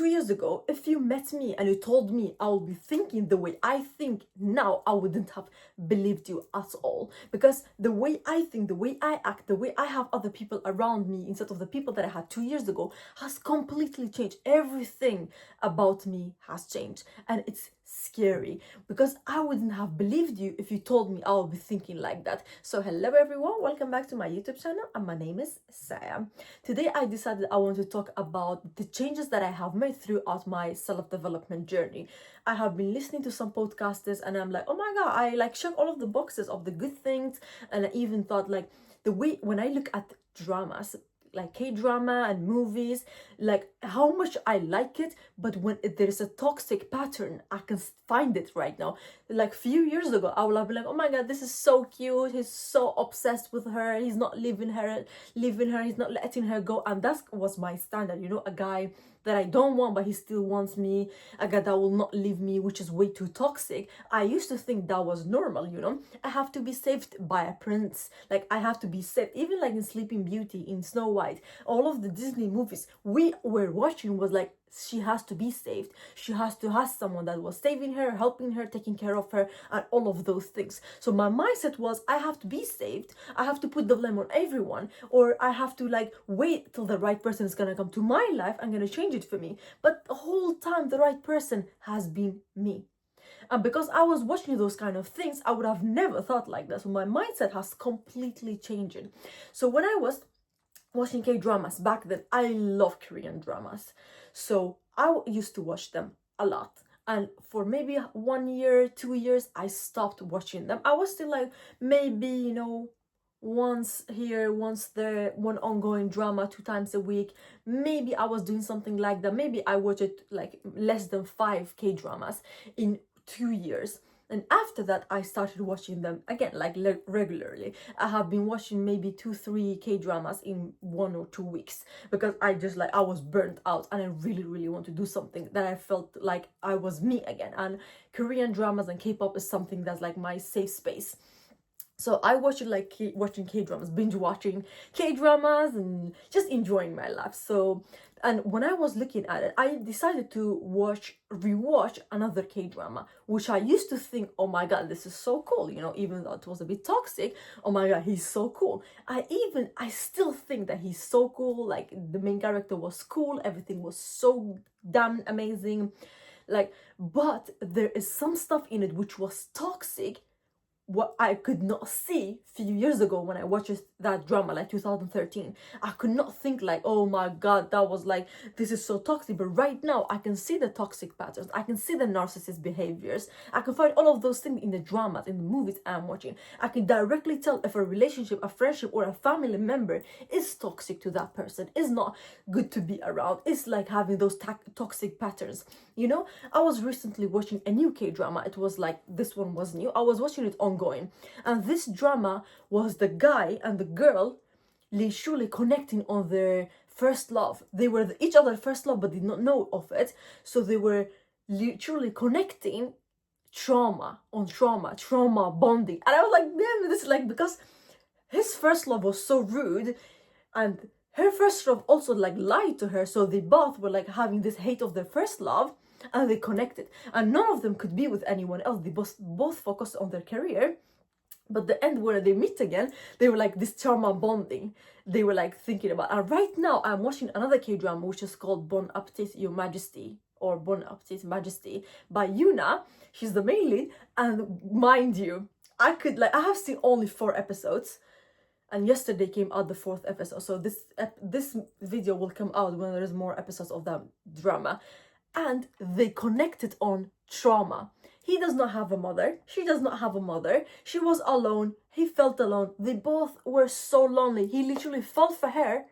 2 years ago, if you met me and you told me I will be thinking the way I think now, I wouldn't have believed you at all. Because the way I think, the way I act, the way I have other people around me instead of the people that I had 2 years ago has completely changed. Everything about me has changed. And it's scary because I wouldn't have believed you if you told me I will be thinking like that. So hello everyone, welcome back to my YouTube channel, and my name is Saia. Today I decided I want to talk about the changes that I have made throughout my self-development journey. I have been listening to some podcasters and I'm like, oh my god, I check all of the boxes of the good things. And I even thought the way when I look at dramas, like K-drama and movies, how much I like it, but when there's a toxic pattern, I can find it right now. Few years ago, I would have been like, oh my god, this is so cute, he's so obsessed with her, he's not leaving her, he's not letting her go. And that was my standard, a guy that I don't want but he still wants me, a guy that will not leave me, which is way too toxic. I used to think that was normal. I have to be saved by a prince, I have to be saved. Even in Sleeping Beauty, in Snow White, all of the Disney movies we were watching was she has to be saved. She has to have someone that was saving her, helping her, taking care of her, and all of those things. So my mindset was, I have to be saved. I have to put the blame on everyone, or I have to wait till the right person is gonna come to my life and gonna change it for me. But the whole time, the right person has been me. And because I was watching those kind of things, I would have never thought like that. So my mindset has completely changed. So when I was watching K-dramas back then, I love Korean dramas. So I used to watch them a lot. And for maybe 1 year, 2 years, I stopped watching them. I was still maybe, once here, once there, one ongoing drama 2 times a week. Maybe I was doing something like that. Maybe I watched less than 5 K-dramas in 2 years. And after that, I started watching them again, regularly. I have been watching maybe 2-3 K-dramas in 1 or 2 weeks because I just I was burnt out and I really, really want to do something that I felt like I was me again. And Korean dramas and K-pop is something that's my safe space. So I watched watching K-dramas, binge watching K-dramas and just enjoying my life. So, and when I was looking at it, I decided to rewatch another K-drama, which I used to think, oh my god, this is so cool, even though it was a bit toxic. Oh my god, he's so cool. I still think that he's so cool. The main character was cool, everything was so damn amazing. But there is some stuff in it which was toxic, what I could not see a few years ago when I watched that drama, 2013. I could not think oh my god, that was this is so toxic. But right now, I can see the toxic patterns. I can see the narcissist behaviors. I can find all of those things in the dramas, in the movies I'm watching. I can directly tell if a relationship, a friendship, or a family member is toxic to that person, is not good to be around. It's having those toxic patterns. I was recently watching a new K-drama. It was this one was new. I was watching it ongoing. And this drama was the guy and the girl literally connecting on their first love. They were each other's first love but did not know of it. So they were literally connecting trauma bonding. And I was damn, this is because his first love was so rude and her first love also lied to her. So they both were having this hate of their first love. And they connected, and none of them could be with anyone else. They both focused on their career. But the end where they meet again, they were this trauma bonding. They were thinking about. And right now, I'm watching another K-drama which is called Bon Appetit, Your Majesty, or Bon Appetit, Majesty, by Yuna. She's the main lead, and mind you, I have seen only 4 episodes. And yesterday came out the 4th episode. So this video will come out when there's more episodes of that drama. And they connected on trauma. He does not have a mother. She does not have a mother. She was alone. He felt alone. They both were so lonely. He literally felt for her.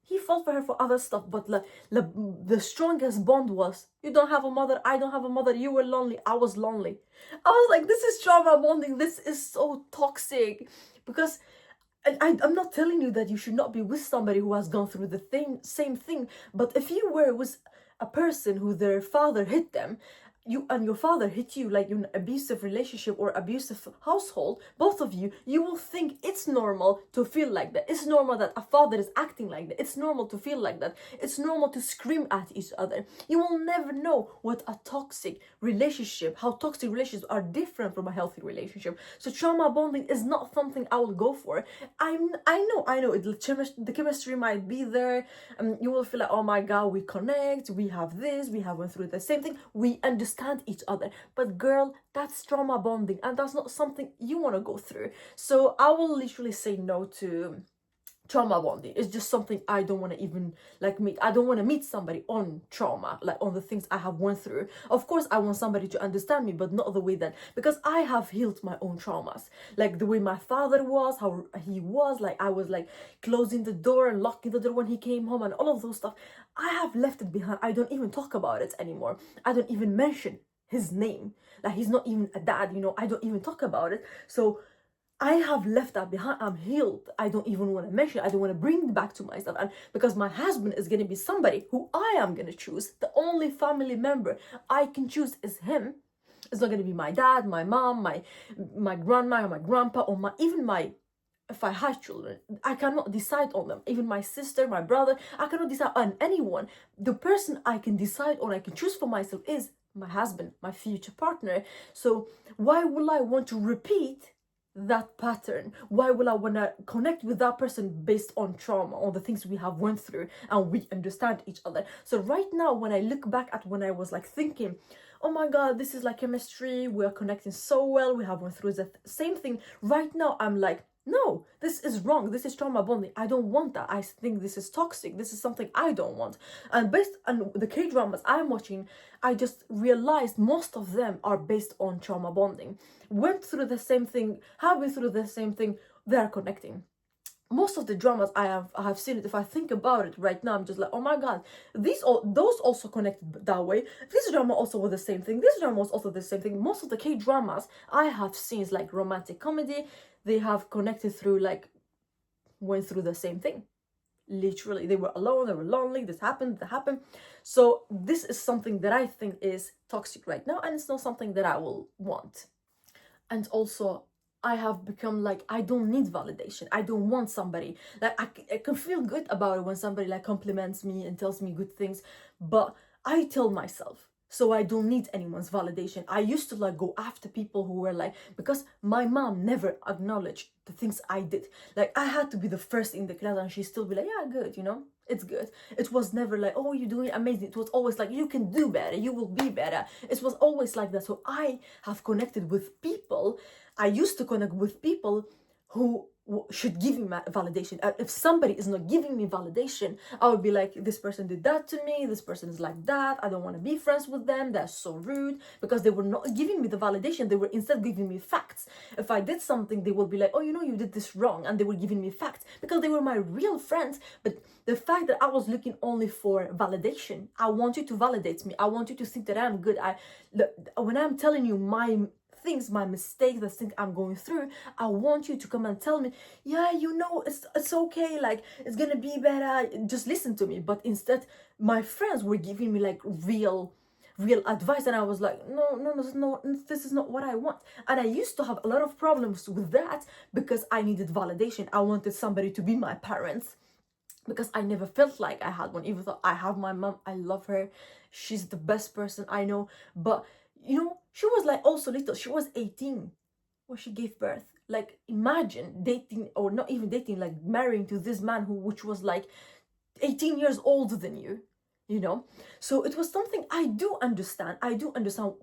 He felt for her for other stuff. But the strongest bond was, you don't have a mother. I don't have a mother. You were lonely. I was lonely. I was this is trauma bonding. This is so toxic. Because I'm not telling you that you should not be with somebody who has gone through the same thing. But if you were with a person who their father hit them, you and your father hit you like in an abusive relationship or abusive household, both of you, you will think it's normal to feel like that. It's normal that a father is acting like that. It's normal to feel like that. It's normal to scream at each other. You will never know what a toxic relationship, how toxic relationships are different from a healthy relationship. So trauma bonding is not something I will go for. I know the chemistry might be there, and you will feel like, oh my god, we connect, we have this, we have went through the same thing, we understand each other. But girl, that's trauma bonding, and that's not something you want to go through. So I will literally say no to trauma bonding. It's just something I don't want to even like meet. I don't want to meet somebody on trauma, like on the things I have went through. Of course I want somebody to understand me, but not the way that, because I have healed my own traumas, like the way my father was, how he was, like I was like closing the door and locking the door when he came home and all of those stuff. I have left it behind. I don't even talk about it anymore. I don't even mention his name. Like he's not even a dad, I don't even talk about it. So I have left that behind. I'm healed. I don't even want to mention it. I don't want to bring it back to myself. And because my husband is going to be somebody who I am going to choose, the only family member I can choose is him. It's not going to be my dad, my mom, my grandma, or my grandpa, or if I have children, I cannot decide on them. Even my sister, my brother, I cannot decide on anyone. The person I can decide on, I can choose for myself is my husband, my future partner. So why will I want to repeat that pattern? Why will I want to connect with that person based on trauma, on the things we have went through and we understand each other? So right now, when I look back at when I was like thinking, oh my god, this is like chemistry, we are connecting so well, we have went through the same thing, right now I'm like, no, this is wrong. This is trauma bonding. I don't want that. I think this is toxic. This is something I don't want. And based on the K-dramas I'm watching, I just realized most of them are based on trauma bonding. Went through the same thing, have been through the same thing, they're connecting. Most of the dramas I have seen it, if I think about it right now, I'm just like, oh my god, those also connected that way. This drama also was the same thing. This drama was also the same thing. Most of the K-dramas I have seen is like romantic comedy. They have connected through like went through the same thing. Literally, they were alone, they were lonely, this happened, that happened. So this is something that I think is toxic right now, and it's not something that I will want. And also, I have become like, I don't need validation. I don't want somebody. Like, I can feel good about it when somebody like compliments me and tells me good things, but I tell myself, so I don't need anyone's validation. I used to like go after people who were like, because my mom never acknowledged the things I did. Like I had to be the first in the class and she'd still be like, yeah, good, it's good. It was never like, oh, you're doing amazing. It was always like, you can do better, you will be better. It was always like that. So I have connected with people. I used to connect with people who should give me validation. If somebody is not giving me validation, I would be like, this person did that to me, this person is like that, I don't want to be friends with them, they're so rude, because they were not giving me the validation. They were instead giving me facts. If I did something, they would be like, oh, you did this wrong, and they were giving me facts because they were my real friends. But the fact that I was looking only for validation, I want you to validate me, I want you to think that I'm good. When I'm telling you my things, my mistakes, the things I'm going through, I want you to come and tell me, yeah, it's okay, like it's gonna be better, just listen to me. But instead my friends were giving me like real advice, and I was like, no, this is not what I want. And I used to have a lot of problems with that because I needed validation. I wanted somebody to be my parents because I never felt like I had one, even though I have my mom, I love her, she's the best person I know. But she was like also little. She was 18 when she gave birth. Like imagine dating, or not even dating, like marrying to this man which was like 18 years older than you. So it was something I do understand. I do understand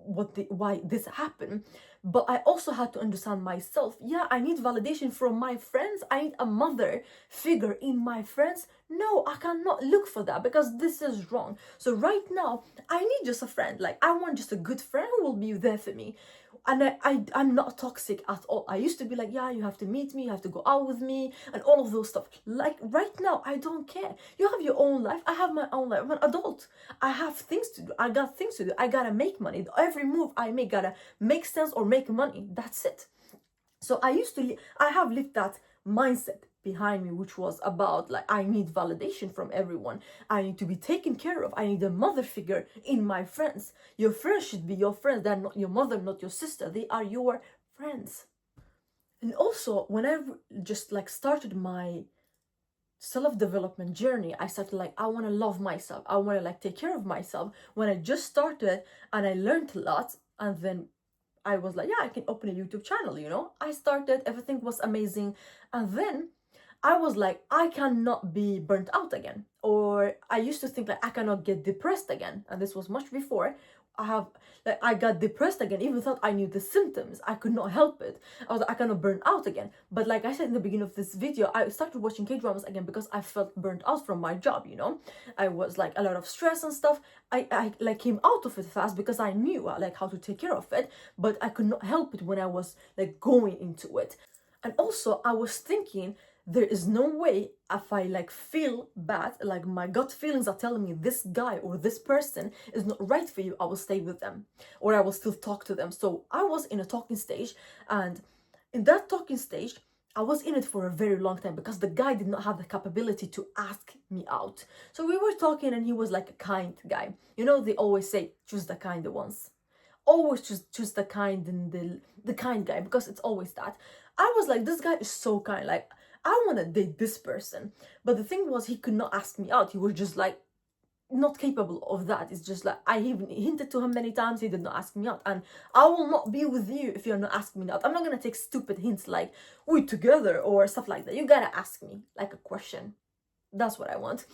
why this happened, but I also had to understand myself. Yeah, I need validation from my friends. I need a mother figure in my friends. No, I cannot look for that because this is wrong. So right now, I need just a friend. Like I want just a good friend who will be there for me. And I'm not toxic at all. I used to be like, yeah, you have to meet me, you have to go out with me, and all of those stuff. Like right now, I don't care. You have your own life, I have my own life. I'm an adult. I have things to do. I got things to do. I gotta make money. Every move I make gotta make sense or make money. That's it. So I have lived that mindset behind me, which was about like I need validation from everyone. I need to be taken care of. I need a mother figure in my friends. Your friends should be your friends. They're not your mother, not your sister. They are your friends. And also, when I just like started my self-development journey, I started like, I want to love myself. I want to like take care of myself. When I just started and I learned a lot, and then I was like, yeah, I can open a YouTube channel, you know? I started, everything was amazing. And then I was like, I cannot be burnt out again. Or I used to think like I cannot get depressed again. And this was much before. I got depressed again, even though I knew the symptoms. I could not help it. I was like, I cannot burn out again. But like I said in the beginning of this video, I started watching K-dramas again because I felt burnt out from my job, you know? I was like a lot of stress and stuff. I like came out of it fast because I knew like how to take care of it, but I could not help it when I was like going into it. And also I was thinking, there is no way if I like feel bad, like my gut feelings are telling me this guy or this person is not right for you, I will stay with them or I will still talk to them. So I was in a talking stage, and in that talking stage, I was in it for a very long time because the guy did not have the capability to ask me out. So we were talking and he was like a kind guy. You know, they always say, choose the kind ones. Always choose the kind and the kind guy, because it's always that. I was like, this guy is so kind, like I want to date this person. But the thing was, he could not ask me out. He was just like not capable of that. It's just like I even hinted to him many times, he did not ask me out. And I will not be with you if you're not asking me out. I'm not gonna take stupid hints like we together or stuff like that. You gotta ask me like a question. That's what I want.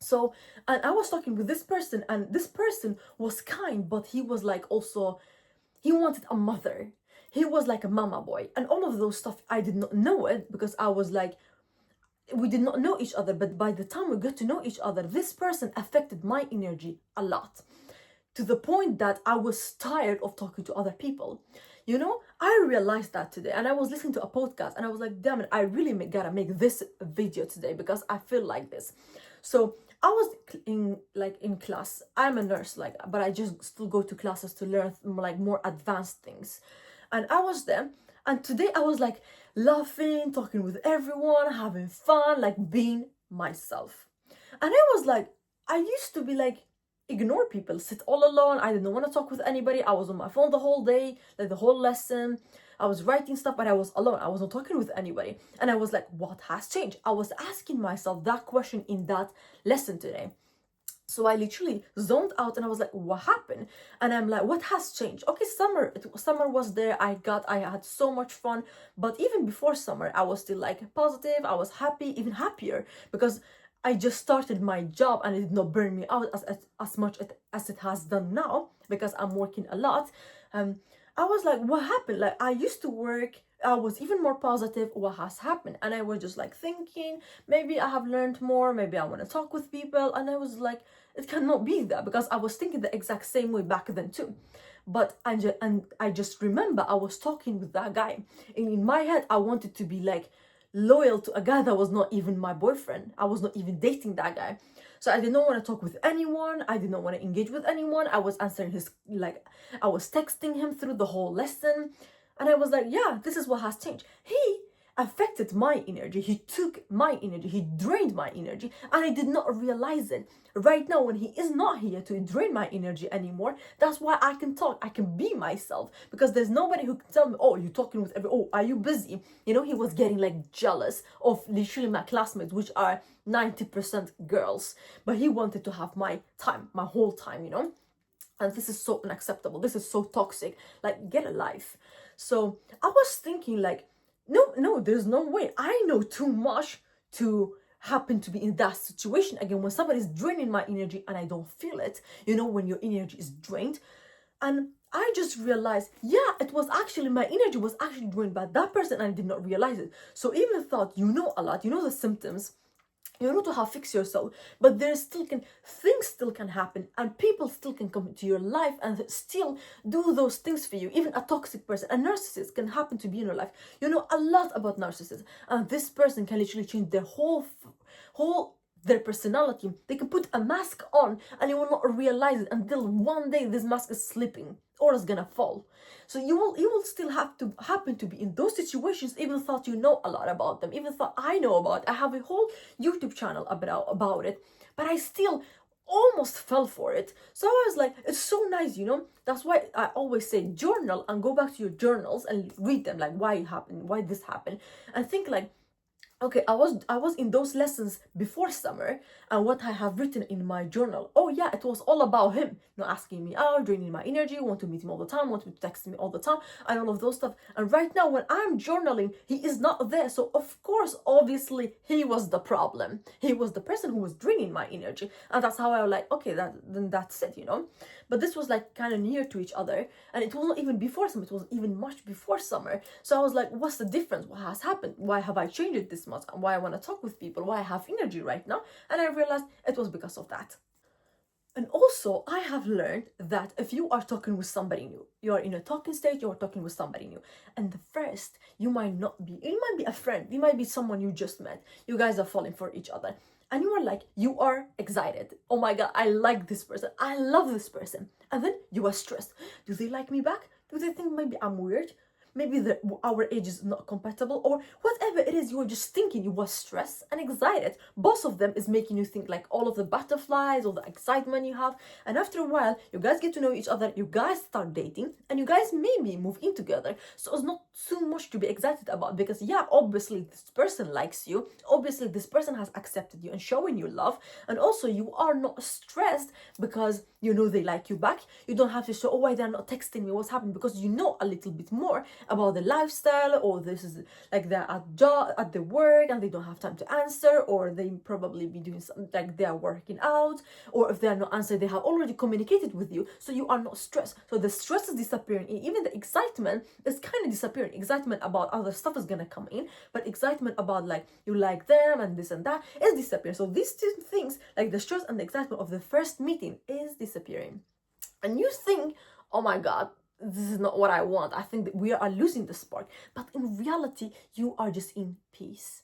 So, and I was talking with this person, and this person was kind, but he was like also, he wanted a mother. He was like a mama boy, and all of those stuff, I did not know it because I was like, we did not know each other. But by the time we got to know each other, this person affected my energy a lot, to the point that I was tired of talking to other people. You know, I realized that today, and I was listening to a podcast and I was like, damn it, I really gotta make this video today because I feel like this. So I was in class. I'm a nurse, like, but I just still go to classes to learn like more advanced things. And I was there, and today I was like laughing, talking with everyone, having fun, like being myself. And I was like, I used to be like, ignore people, sit all alone. I didn't want to talk with anybody. I was on my phone the whole day, like the whole lesson. I was writing stuff, but I was alone. I wasn't talking with anybody. And I was like, what has changed? I was asking myself that question in that lesson today. So I literally zoned out and I was like, what happened? And I'm like, what has changed? Okay, summer was there. I had so much fun. But even before summer, I was still like positive. I was happy, even happier, because I just started my job and it did not burn me out as much as it has done now, because I'm working a lot. I was like, what happened? Like, I used to work, I was even more positive. What has happened? And I was just like thinking, maybe I have learned more, maybe I want to talk with people. And I was like, it cannot be that, because I was thinking the exact same way back then too. But I just remember I was talking with that guy, and in my head I wanted to be like loyal to a guy that was not even my boyfriend. I was not even dating that guy. So I did not want to talk with anyone. I did not want to engage with anyone. I was answering I was texting him through the whole lesson. And I was like, yeah, this is what has changed. He affected my energy. He took my energy. He drained my energy. And I did not realize it. Right now, when he is not here to drain my energy anymore, that's why I can talk. I can be myself. Because there's nobody who can tell me, oh, you're talking with oh, are you busy? You know, he was getting like jealous of literally my classmates, which are 90% girls. But he wanted to have my time, my whole time, you know? And this is so unacceptable. This is so toxic. Like, get a life. So I was thinking like, no, there's no way. I know too much to happen to be in that situation again when somebody's draining my energy and I don't feel it. You know, when your energy is drained. And I just realized, yeah, it was actually, my energy was actually drained by that person and I did not realize it. So even thought, you know a lot, you know the symptoms, you know to how to fix yourself, but things still can happen, and people still can come into your life and still do those things for you. Even a toxic person, a narcissist can happen to be in your life. You know a lot about narcissists, and this person can literally change their whole their personality. They can put a mask on and you will not realize it until one day this mask is slipping or is gonna fall. So you will still have to happen to be in those situations, even though you know a lot about them, even though I know about it. I have a whole YouTube channel about it, but I still almost fell for it. So I was like, it's so nice, you know. That's why I always say journal and go back to your journals and read them, like why it happened, why this happened, and think like, okay, I was in those lessons before summer, and what I have written in my journal, oh yeah, it was all about him, not asking me out, draining my energy, want to meet him all the time, want to text me all the time, and all of those stuff. And right now, when I'm journaling, he is not there. So of course, obviously, he was the problem. He was the person who was draining my energy, and that's how I was like, okay, then that's it, you know. But this was like kind of near to each other, and it was not even before summer, it was even much before summer. So I was like, what's the difference? What has happened? Why have I changed it this much? And why I want to talk with people? Why I have energy right now? And I realized it was because of that. And also, I have learned that if you are talking with somebody new, you are in a talking stage, you are talking with somebody new. And the first, you might be a friend, you might be someone you just met. You guys are falling for each other. And you are like, you are excited. Oh my God, I like this person. I love this person. And then you are stressed. Do they like me back? Do they think maybe I'm weird? Maybe our age is not compatible, or whatever it is, you are just thinking. You were stressed and excited. Both of them is making you think like all of the butterflies, all the excitement you have. And after a while, you guys get to know each other, you guys start dating, and you guys maybe move in together. So it's not too much to be excited about, because yeah, obviously this person likes you. Obviously this person has accepted you and showing you love. And also you are not stressed because you know they like you back. You don't have to show, oh, why they're not texting me, what's happening, because you know a little bit more about the lifestyle, or this is like they're at the work and they don't have time to answer, or they probably be doing something like they are working out, or if they are not answering, they have already communicated with you, so you are not stressed. So the stress is disappearing, even the excitement is kind of disappearing. Excitement about other stuff is gonna come in, but excitement about like you like them and this and that is disappearing. So these two things, like the stress and the excitement of the first meeting, is disappearing. And you think, oh my God, this is not what I want. I think that we are losing the spark. But in reality, you are just in peace.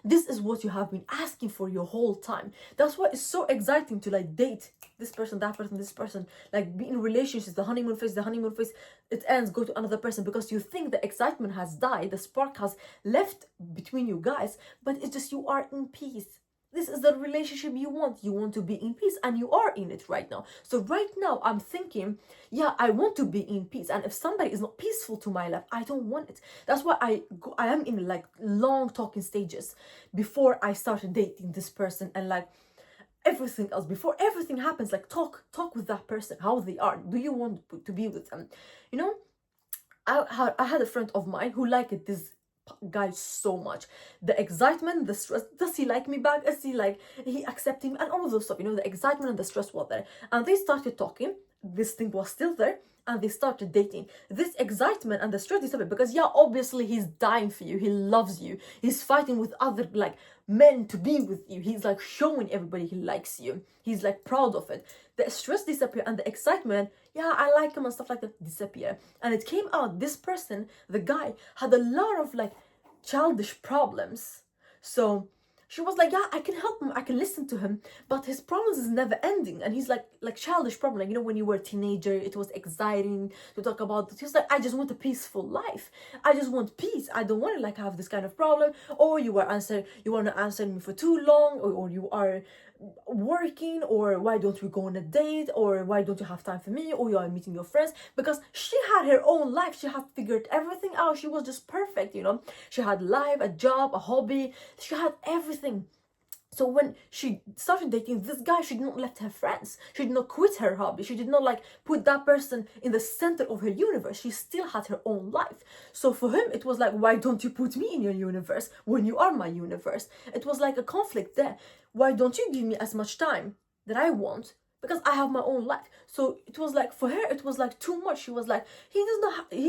This is what you have been asking for your whole time. That's why it's so exciting to like date this person, that person, this person, like be in relationships, the honeymoon phase, it ends, go to another person, because you think the excitement has died, the spark has left between you guys, but it's just you are in peace. This is the relationship you want. You want to be in peace, and you are in it right now. So right now I'm thinking, yeah, I want to be in peace. And if somebody is not peaceful to my life, I don't want it. That's why I am in like long talking stages before I started dating this person, and like everything else, before everything happens, like talk with that person, how they are. Do you want to be with them? You know, I had a friend of mine who liked this guy so much. The excitement, the stress, does he like me back, is he accepting me, and all of those stuff, you know, the excitement and the stress was there, and they started talking. This thing was still there, and they started dating. This excitement and the stress disappeared, because yeah, obviously he's dying for you, he loves you, he's fighting with other like men to be with you, he's like showing everybody he likes you, he's like proud of it. The stress disappeared, and the excitement, yeah, I like him and stuff like that, disappear. And it came out this person, the guy, had a lot of like childish problems. So she was like, yeah, I can help him, I can listen to him, but his problems is never ending. And he's like childish problem, like, you know, when you were a teenager, it was exciting to talk about this. He was like, I just want a peaceful life, I just want peace, I don't want to like have this kind of problem. Or you want to answer me for too long, or you are working, or why don't we go on a date, or why don't you have time for me, or you are meeting your friends. Because she had her own life, she had figured everything out, she was just perfect, you know, she had life, a job, a hobby, she had everything. So when she started dating this guy, she did not let her friends, she did not quit her hobby, she did not like put that person in the center of her universe. She still had her own life. So for him, it was like, why don't you put me in your universe when you are my universe? It was like a conflict there. Why don't you give me as much time that I want? Because I have my own life. So it was like, for her, it was like too much. She was like, he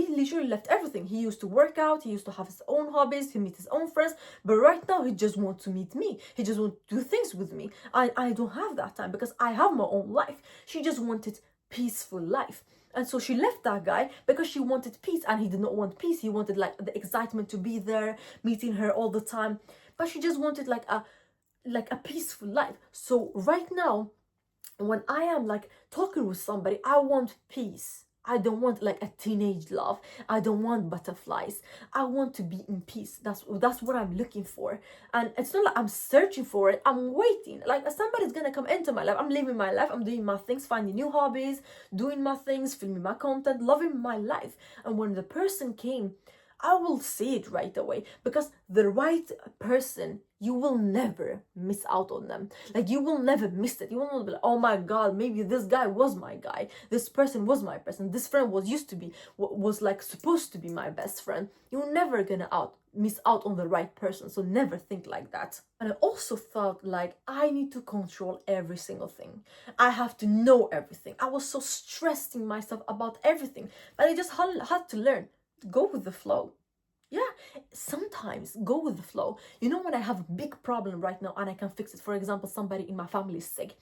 literally left everything. He used to work out, he used to have his own hobbies, he meet his own friends, but right now he just wants to meet me. He just wants to do things with me. I don't have that time because I have my own life. She just wanted peaceful life. And so she left that guy because she wanted peace, and he did not want peace. He wanted like the excitement to be there, meeting her all the time. But she just wanted like like a peaceful life. So right now, when I am like talking with somebody, I want peace. I don't want like a teenage love. I don't want butterflies. I want to be in peace. That's what I'm looking for. And it's not like I'm searching for it. I'm waiting. Like somebody's gonna come into my life. I'm living my life. I'm doing my things, finding new hobbies, doing my things, filming my content, loving my life. And when the person came, I will see it right away, because the right person, you will never miss out on them. Like you will never miss it. You will not be like, oh my God, maybe this guy was my guy. This person was my person. This friend was like supposed to be my best friend. You're never gonna miss out on the right person. So never think like that. And I also felt like I need to control every single thing. I have to know everything. I was so stressing myself about everything, but I just had to learn. Go with the flow. Yeah, sometimes go with the flow. You know, when I have a big problem right now and I can fix it, for example, somebody in my family is sick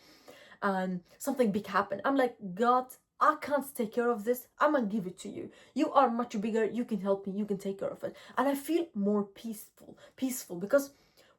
and something big happened, I'm like, God, I can't take care of this. I'm gonna give it to you. You are much bigger. You can help me. You can take care of it. And I feel more peaceful, because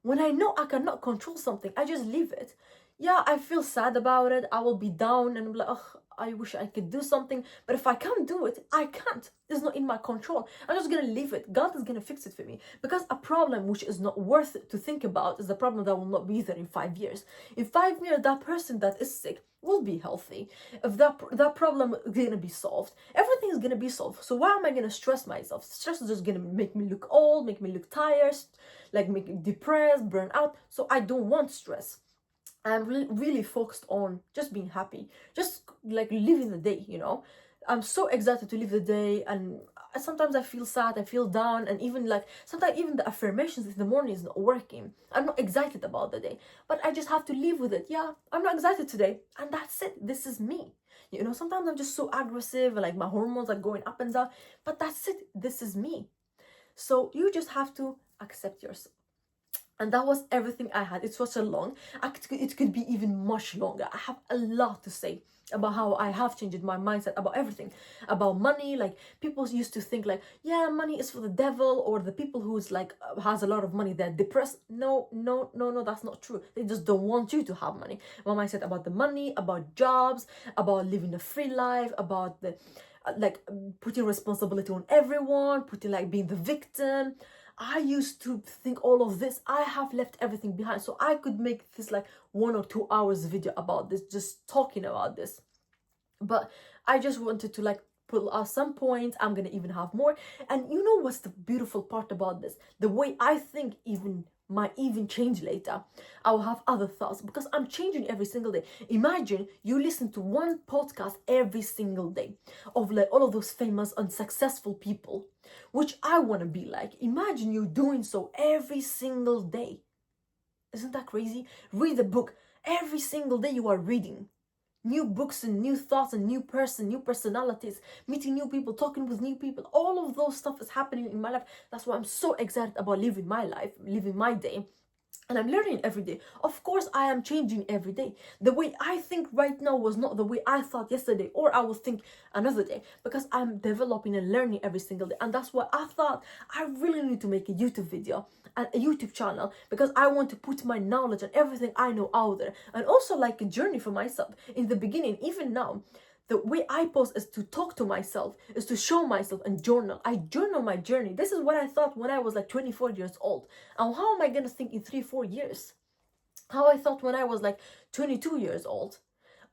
when I know I cannot control something, I just leave it. Yeah, I feel sad about it. I will be down and I'm like, oh, I wish I could do something. But if I can't do it, I can't. It's not in my control. I'm just gonna leave it. God is gonna fix it for me. Because a problem which is not worth it to think about is a problem that will not be there in 5 years. In 5 years, that person that is sick will be healthy. If that problem is gonna be solved, everything is gonna be solved. So why am I gonna stress myself? Stress is just gonna make me look old, make me look tired, like make me depressed, burn out. So I don't want stress. I'm really focused on just being happy, just like living the day, you know. I'm so excited to live the day, and sometimes I feel sad, I feel down, and even like sometimes even the affirmations in the morning is not working. I'm not excited about the day, but I just have to live with it. Yeah, I'm not excited today, and that's it. This is me. You know, sometimes I'm just so aggressive, and like my hormones are going up and down, but that's it. This is me. So you just have to accept yourself. And that was everything I had. It was so long. It could be even much longer. I have a lot to say about how I have changed my mindset about everything. About money. Like, people used to think like, yeah, money is for the devil, or the people who's like has a lot of money, they're depressed. No, that's not true. They just don't want you to have money. My mindset about the money, about jobs, about living a free life, about the like putting responsibility on everyone, putting like being the victim. I used to think all of this. I have left everything behind, so I could make this like 1 or 2 hours video about this, just talking about this. But I just wanted to like pull out some points. I'm gonna even have more. And you know what's the beautiful part about this? The way I think might even change later. I will have other thoughts because I'm changing every single day. Imagine you listen to one podcast every single day of like all of those famous and successful people, which I want to be like. Imagine you doing so every single day. Isn't that crazy? Read a book every single day. You are reading new books and new thoughts and new personalities, meeting new people, talking with new people. All of those stuff is happening in my life. That's why I'm so excited about living my life, living my day. And I'm learning every day. Of course, I am changing every day. The way I think right now was not the way I thought yesterday, or I will think another day, because I'm developing and learning every single day. And that's why I thought I really need to make a YouTube video and a YouTube channel, because I want to put my knowledge and everything I know out there, and also like a journey for myself. In the beginning, even now, the way I post is to talk to myself, is to show myself and journal. I journal my journey. This is what I thought when I was like 24 years old. And how am I going to think in 3-4 years? How I thought when I was like 22 years old.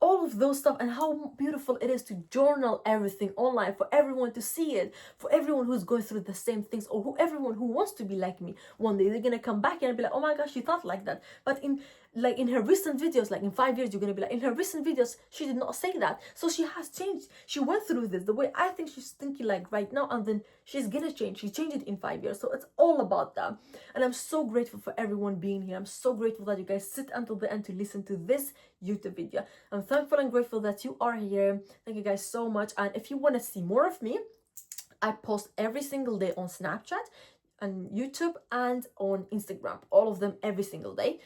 All of those stuff, and how beautiful it is to journal everything online for everyone to see it, for everyone who's going through the same things, or everyone who wants to be like me. One day they're gonna come back and be like, oh my gosh, she thought like that. But in her recent videos, like in 5 years, you're gonna be like, in her recent videos, she did not say that. So she has changed. She went through this the way I think she's thinking like right now, and then she's gonna change. She changed it in 5 years. So it's all about that. And I'm so grateful for everyone being here. I'm so grateful that you guys sit until the end to listen to this YouTube video. I'm thankful and grateful that you are here. Thank you guys so much. And if you want to see more of me, I post every single day on Snapchat and YouTube and on Instagram. All of them every single day,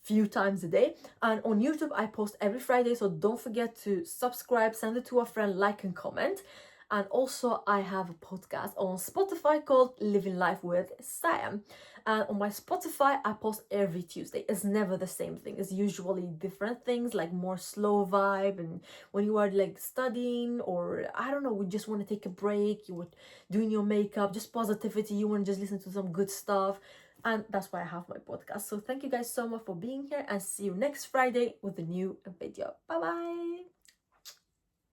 few times a day. And on YouTube I post every Friday, so don't forget to subscribe, send it to a friend, like and comment. And also I have a podcast on Spotify called Living Life with Saia. And on my Spotify, I post every Tuesday. It's never the same thing. It's usually different things, like more slow vibe. And when you are like studying, or I don't know, we just want to take a break, you were doing your makeup, just positivity, you want to just listen to some good stuff. And that's why I have my podcast. So thank you guys so much for being here, and see you next Friday with a new video. Bye bye.